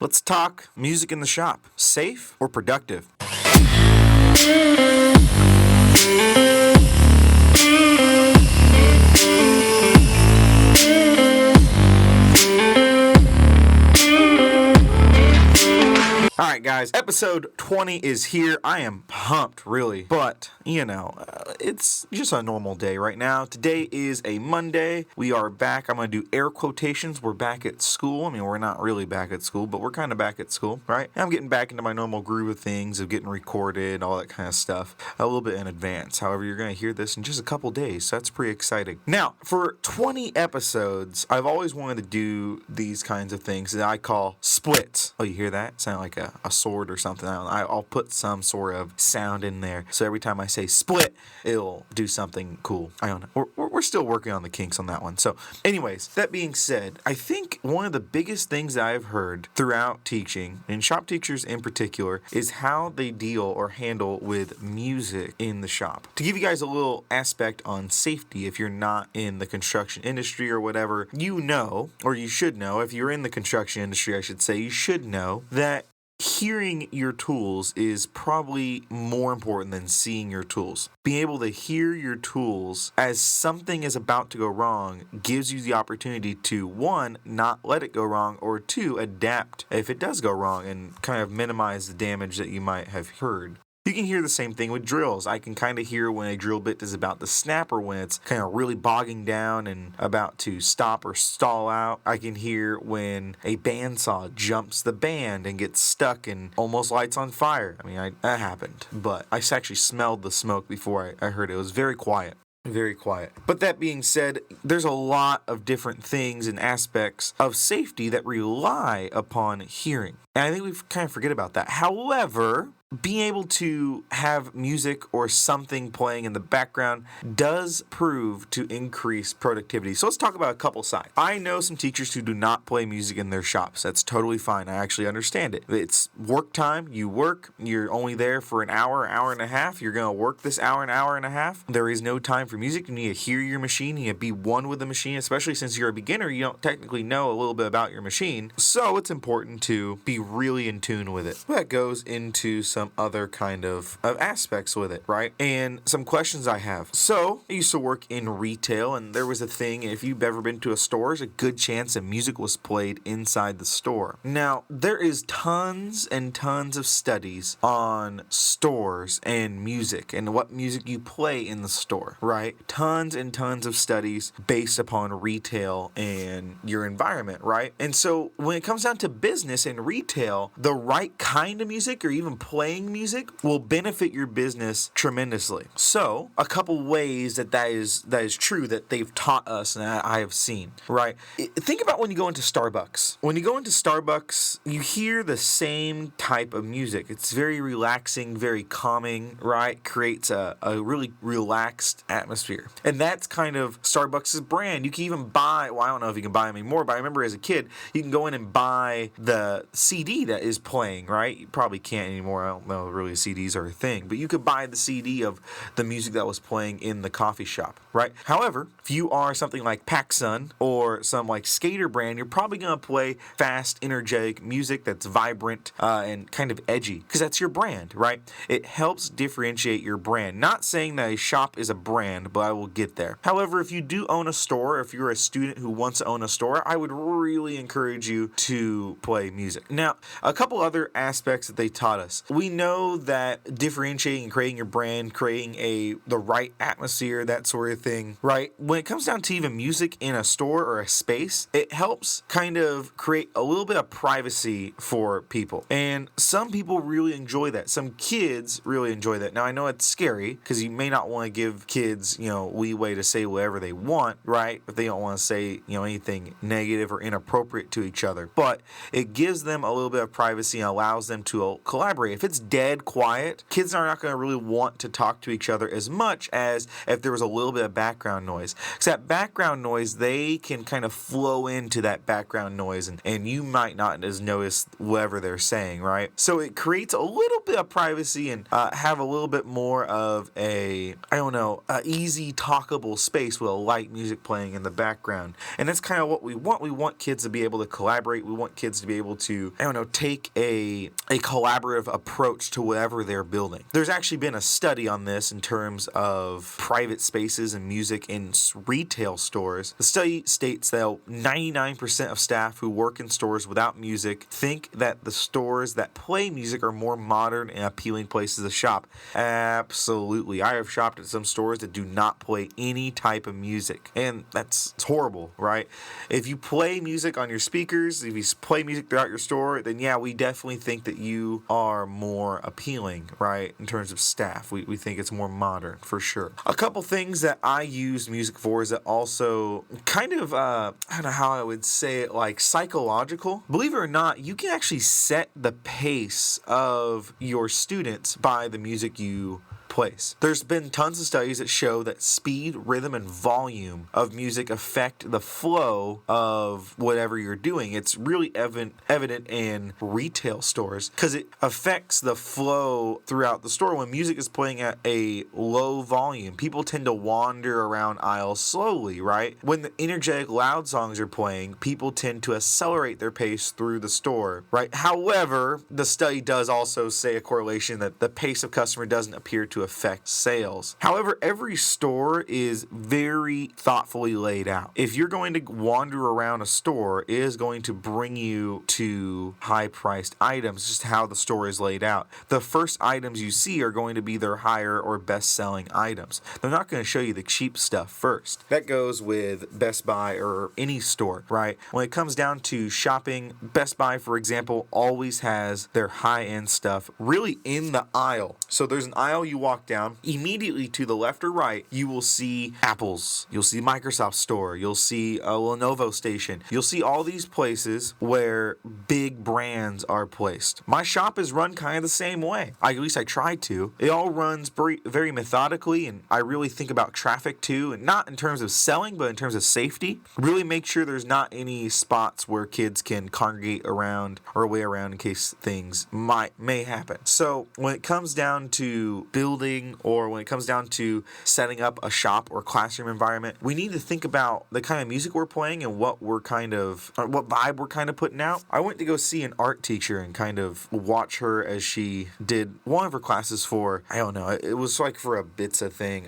Let's talk music in the shop. Safe or productive? Alright guys, episode 20 is here. I am pumped, really. But, it's just a normal day right now. Today is a Monday. We are back. I'm going to do air quotations. We're back at school. I mean, we're not really back at school, but we're kind of back at school, right? And I'm getting back into my normal groove of things, of getting recorded, all that kind of stuff, a little bit in advance. However, you're going to hear this in just a couple days, so that's pretty exciting. Now, for 20 episodes, I've always wanted to do these kinds of things that I call splits. Oh, you hear that? Sound like a sword or something. I'll put some sort of sound in there. So every time I say split, it'll do something cool. I don't know. We're still working on the kinks on that one. So anyways, that being said, I think one of the biggest things that I've heard throughout teaching, and shop teachers in particular, is how they deal or handle with music in the shop. To give you guys a little aspect on safety, if you're not in the construction industry or whatever, or you should know, if you're in the construction industry, I should say, you should know that hearing your tools is probably more important than seeing your tools. Being able to hear your tools as something is about to go wrong gives you the opportunity to, one, not let it go wrong, or two, adapt if it does go wrong and kind of minimize the damage that you might have heard. You can hear the same thing with drills. I can kind of hear when a drill bit is about to snap or when it's kind of really bogging down and about to stop or stall out. I can hear when a bandsaw jumps the band and gets stuck and almost lights on fire. I mean, that happened, but I actually smelled the smoke before I heard it. It was very quiet. Very quiet. But that being said, there's a lot of different things and aspects of safety that rely upon hearing. And I think we kind of forget about that. However, being able to have music or something playing in the background does prove to increase productivity. So let's talk about a couple sides. I know some teachers who do not play music in their shops. That's totally fine. I actually understand it. It's work time. You work. You're only there for an hour and a half. You're going to work this hour and a half. There is no time for music. You need to hear your machine. You need to be one with the machine, especially since you're a beginner. You don't technically know a little bit about your machine. So it's important to be really in tune with it. That goes into some other kind of aspects with it, right? And some questions I have. So, I used to work in retail, and there was a thing, if you've ever been to a store, there's a good chance that music was played inside the store. Now, there is tons and tons of studies on stores and music and what music you play in the store, right? Tons and tons of studies based upon retail and your environment, right? And so, when it comes down to business and retail, the right kind of music or even playing music will benefit your business tremendously. So, a couple ways that is true that they've taught us and I have seen, right? Think about when you go into Starbucks. When you go into Starbucks, you hear the same type of music. It's very relaxing, very calming, right? Creates a really relaxed atmosphere. And that's kind of Starbucks' brand. You can even buy, I don't know if you can buy them anymore, but I remember as a kid, you can go in and buy the CD that is playing, right? You probably can't anymore. I don't know if really CDs are a thing, but you could buy the CD of the music that was playing in the coffee shop, right? However, if you are something like PacSun or some like skater brand, you're probably going to play fast, energetic music that's vibrant and kind of edgy because that's your brand, right? It helps differentiate your brand. Not saying that a shop is a brand, but I will get there. However, if you do own a store, if you're a student who wants to own a store, I would really encourage you to play music. Now, a couple other aspects that they taught us. We know that differentiating and creating your brand, creating the right atmosphere, that sort of thing, right? When it comes down to even music in a store or a space, it helps kind of create a little bit of privacy for people. And some people really enjoy that. Some kids really enjoy that. Now, I know it's scary because you may not want to give kids, leeway to say whatever they want, right? If they don't want to say, anything negative or inappropriate to each other. But it gives them a little bit of privacy and allows them to collaborate. If it's it's dead quiet, kids are not going to really want to talk to each other as much as if there was a little bit of background noise. Because that background noise, they can kind of flow into that background noise, and you might not as notice whatever they're saying, right? So it creates a little bit of privacy and have a little bit more of a, easy talkable space with a light music playing in the background. And that's kind of what we want. We want kids to be able to collaborate. We want kids to be able to, take a collaborative approach to whatever they're building. There's actually been a study on this in terms of private spaces and music in retail stores. The study states that 99% of staff who work in stores without music think that the stores that play music are more modern and appealing places to shop. Absolutely. I have shopped at some stores that do not play any type of music, and it's horrible, right? If you play music on your speakers, if you play music throughout your store, then yeah, we definitely think that you are more appealing, right? In terms of staff, we think it's more modern for sure. A couple things that I use music for is that also kind of, I don't know how I would say it, like psychological. Believe it or not, you can actually set the pace of your students by the music you place. There's been tons of studies that show that speed, rhythm, and volume of music affect the flow of whatever you're doing. It's really evident in retail stores because it affects the flow throughout the store. When music is playing at a low volume, people tend to wander around aisles slowly, right? When the energetic loud songs are playing, people tend to accelerate their pace through the store, right? However, the study does also say a correlation that the pace of customer doesn't appear to affect sales. However, every store is very thoughtfully laid out. If you're going to wander around a store, it is going to bring you to high-priced items, just how the store is laid out. The first items you see are going to be their higher or best-selling items. They're not going to show you the cheap stuff first. That goes with Best Buy or any store, right? When it comes down to shopping, Best Buy, for example, always has their high-end stuff really in the aisle. So there's an aisle you walk down, immediately to the left or right, you will see Apple's, you'll see Microsoft Store, you'll see a Lenovo station, you'll see all these places where big brands are placed. My shop is run kind of the same way. At least I try to. It all runs very methodically, and I really think about traffic too, and not in terms of selling, but in terms of safety. Really make sure there's not any spots where kids can congregate around or way around in case things may happen. So when it comes down to building, or when it comes down to setting up a shop or classroom environment, we need to think about the kind of music we're playing and what vibe we're kind of putting out. I went to go see an art teacher and kind of watch her as she did one of her classes for, it was like for a BITSA thing,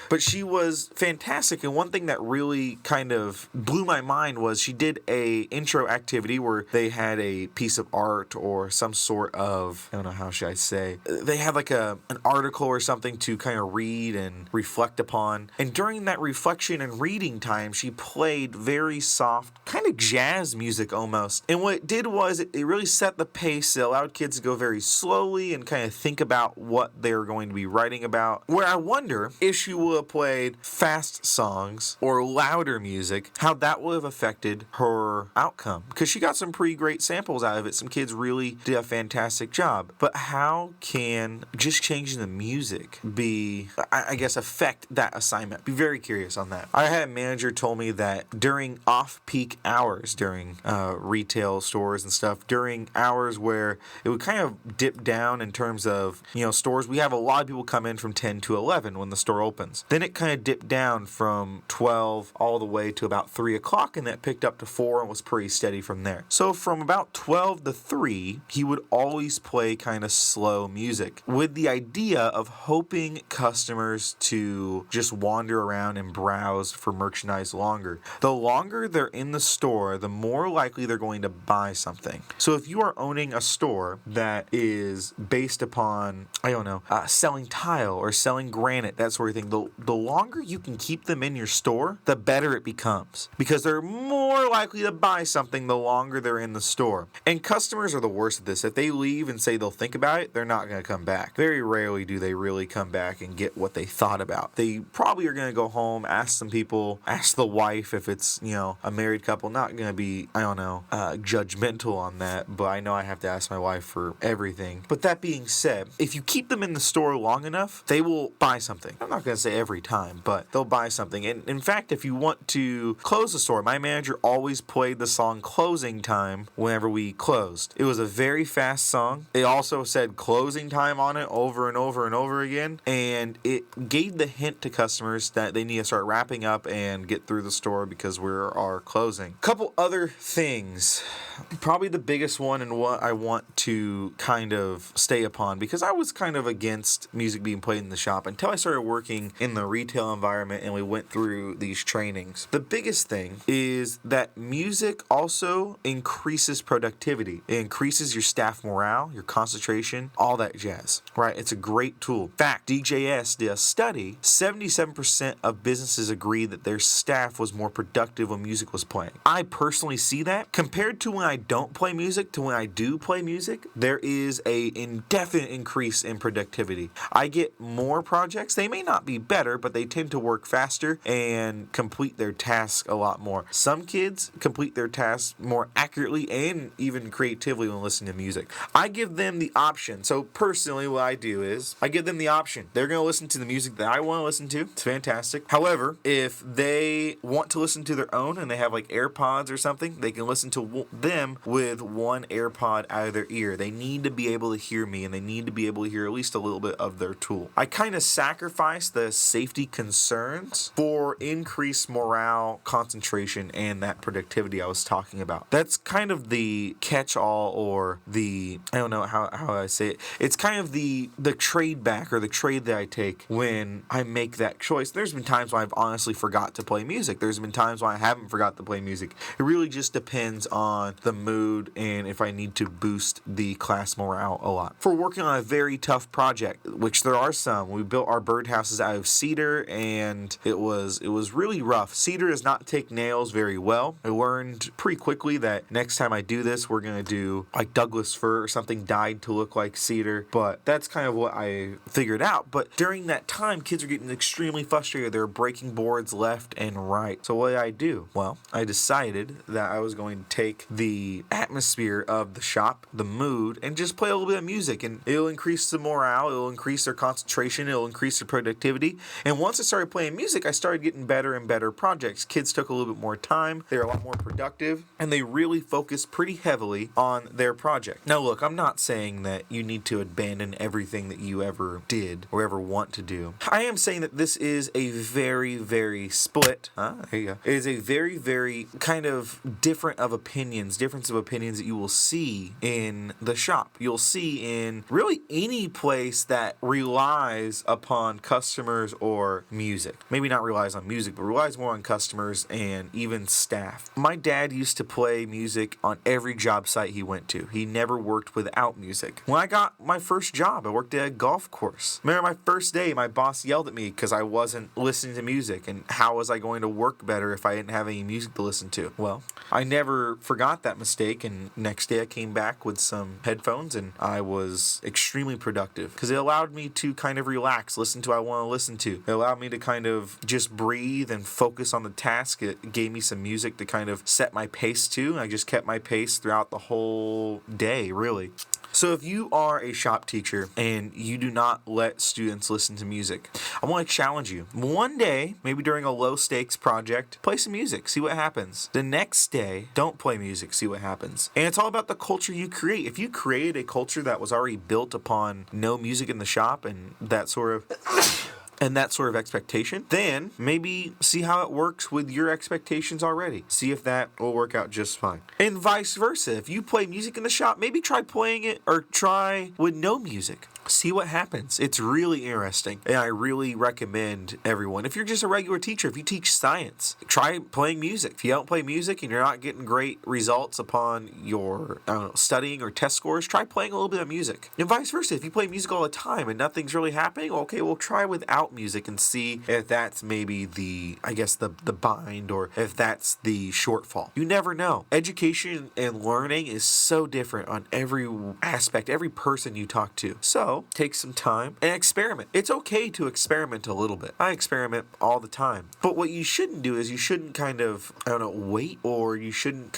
but she was fantastic. And one thing that really kind of blew my mind was she did a intro activity where they had a piece of art or some sort of, how should I say, they had like an article or something to kind of read and reflect upon. And during that reflection and reading time, she played very soft, kind of jazz music almost. And what it did was it really set the pace. It allowed kids to go very slowly and kind of think about what they're going to be writing about. Where I wonder if she would have played fast songs or louder music, how that would have affected her outcome. Because she got some pretty great samples out of it. Some kids really did a fantastic job. But how can just changing the music affect that assignment? Be very curious on that. I had a manager told me that during off-peak hours, during retail stores and stuff, during hours where it would kind of dip down in terms of, stores, we have a lot of people come in from 10 to 11 when the store opens. Then it kind of dipped down from 12 all the way to about 3 o'clock, and that picked up to 4 and was pretty steady from there. So from about 12 to 3, he would always play kind of slow music with the idea of hoping customers to just wander around and browse for merchandise longer. The longer they're in the store, the more likely they're going to buy something. So if you are owning a store that is based upon, selling tile or selling granite, that sort of thing, the longer you can keep them in your store, the better it becomes. Because they're more likely to buy something the longer they're in the store. And customers are the worst at this. If they leave and say they'll think about it, they're not going to come back. Very rarely do they really really come back and get what they thought about. They probably are going to go home, ask some people, ask the wife if it's, a married couple. Not going to be, judgmental on that, but I know I have to ask my wife for everything. But that being said, if you keep them in the store long enough, they will buy something. I'm not going to say every time, but they'll buy something. And in fact, if you want to close the store, my manager always played the song Closing Time whenever we closed. It was a very fast song. It also said closing time on it over and over and over again, and it gave the hint to customers that they need to start wrapping up and get through the store because we are closing. Couple other things. Probably the biggest one and what I want to kind of stay upon, because I was kind of against music being played in the shop until I started working in the retail environment and we went through these trainings. The biggest thing is that music also increases productivity. It increases your staff morale, your concentration, all that jazz, right? It's a great tool. In fact, DJS did a study, 77% of businesses agree that their staff was more productive when music was playing. I personally see that. Compared to when I don't play music to when I do play music, there is a indefinite increase in productivity. I get more projects. They may not be better, but they tend to work faster and complete their tasks a lot more. Some kids complete their tasks more accurately and even creatively when listening to music. I give them the option. So personally, what I do is I give them the option. They're going to listen to the music that I want to listen to. It's fantastic. However, if they want to listen to their own and they have like AirPods or something, they can listen to them with one AirPod out of their ear. They need to be able to hear me, and they need to be able to hear at least a little bit of their tool. I kind of sacrifice the safety concerns for increased morale, concentration, and that productivity I was talking about. That's kind of the catch-all, or the, I don't know how I say it. It's kind of the trade back, or the trade that I take when I make that choice. There's been times when I've honestly forgot to play music. There's been times when I haven't forgot to play music. It really just depends on the mood and if I need to boost the class morale a lot. For working on a very tough project, which there are some, we built our birdhouses out of cedar, and it was really rough. Cedar does not take nails very well. I learned pretty quickly that next time I do this, we're going to do like Douglas fir or something dyed to look like cedar, but that's kind of what I figured out. But during that time, kids are getting extremely frustrated. They're breaking boards left and right. So what did I do? Well, I decided that I was going to take the atmosphere of the shop, the mood, and just play a little bit of music, and it'll increase the morale, it'll increase their concentration, it'll increase their productivity. And once I started playing music, I started getting better and better projects. Kids took a little bit more time, they're a lot more productive, and they really focused pretty heavily on their project. Now look, I'm not saying that you need to abandon everything that you ever did or ever want to do. I am saying that this is a very, very split, there you go. It is a very, very kind of difference of opinions that you will see in the shop. You'll see in really any place that relies upon customers or music. Maybe not relies on music, but relies more on customers and even staff. My dad used to play music on every job site he went to. He never worked without music. When I got my first job, I worked at a golf course. Remember my first day, my boss yelled at me because I wasn't listening to music, and how was I going to work better if I didn't have any music to listen to? Well, I never forgot that mistake, and next day I came back with some headphones and I was extremely productive because it allowed me to kind of relax, listen to what I want to listen to. It allowed me to kind of just breathe and focus on the task. It gave me some music to kind of set my pace to, and I just kept my pace throughout the whole day, really. So if you are a shop teacher and you do not let students listen to music, I want to challenge you. One day, maybe during a low stakes project, play some music, see what happens. The next day, don't play music, see what happens. And it's all about the culture you create. If you create a culture that was already built upon no music in the shop and that sort of expectation, then maybe see how it works with your expectations already. See if that will work out just fine. And vice versa. If you play music in the shop, maybe try playing it or try with no music. See what happens. It's really interesting, and I really recommend everyone. If you're just a regular teacher, if you teach science, try playing music. If you don't play music and you're not getting great results upon your studying or test scores, try playing a little bit of music. And vice versa. If you play music all the time and nothing's really happening, okay, we'll try without about music and see if that's maybe the bind, or if that's the shortfall. You never know. Education and learning is so different on every aspect, every person you talk to. So take some time and experiment. It's okay to experiment a little bit. I experiment all the time. But what you shouldn't do is you shouldn't wait, or you shouldn't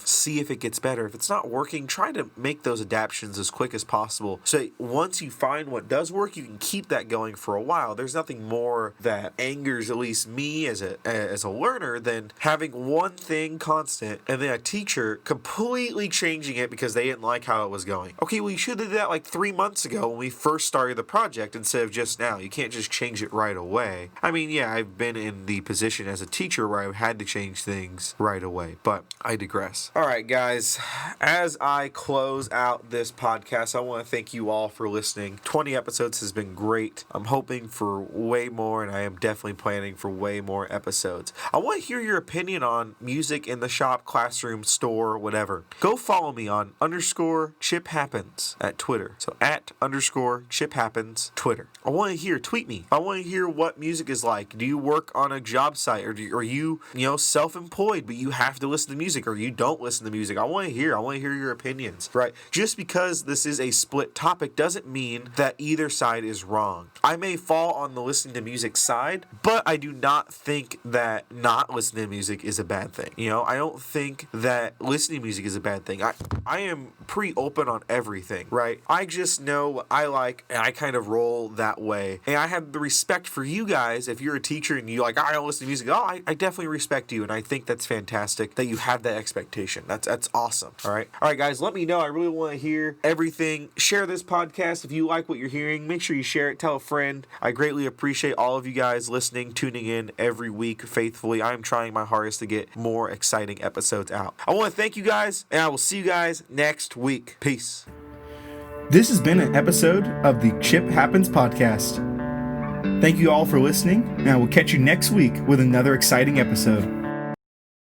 see if it gets better. If it's not working, try to make those adaptations as quick as possible. So once you find what does work, you can keep that going for a while. There's nothing more that angers at least me as a learner than having one thing constant and then a teacher completely changing it because they didn't like how it was going. Okay, well, you should have did that like 3 months ago when we first started the project instead of just now. You can't just change it right away. I mean, yeah, I've been in the position as a teacher where I've had to change things right away, but I digress. All right, guys, as I close out this podcast, I want to thank you all for listening. 20 episodes has been great. I'm hoping for way more, and I am definitely planning for way more episodes. I want to hear your opinion on music in the shop, classroom, store, whatever. Go follow me on _ChipHappens at Twitter. So @_ChipHappens Twitter. I want to hear, tweet me. I want to hear what music is like. Do you work on a job site, or are you self-employed, but you have to listen to music, or you don't listen to music? I want to hear your opinions, right? Just because this is a split topic doesn't mean that either side is wrong. I may fall on the listening to music side, but I do not think that not listening to music is a bad thing. I don't think that listening to music is a bad thing. I am pretty open on everything, right? I just know what I like, and I kind of roll that way. And I have the respect for you guys. If you're a teacher and you I don't listen to music, I definitely respect you, and I think that's fantastic that you have that expectation. That's awesome. All right, guys, let me know. I really want to hear everything. Share this podcast if you like what you're hearing. Make sure you share it. Tell a friend. I greatly appreciate all of you guys listening, tuning in every week faithfully. I'm trying my hardest to get more exciting episodes out. I want to thank you guys, and I will see you guys next week. Peace. This has been an episode of the Chip Happens podcast. Thank you all for listening, and I will catch you next week with another exciting episode.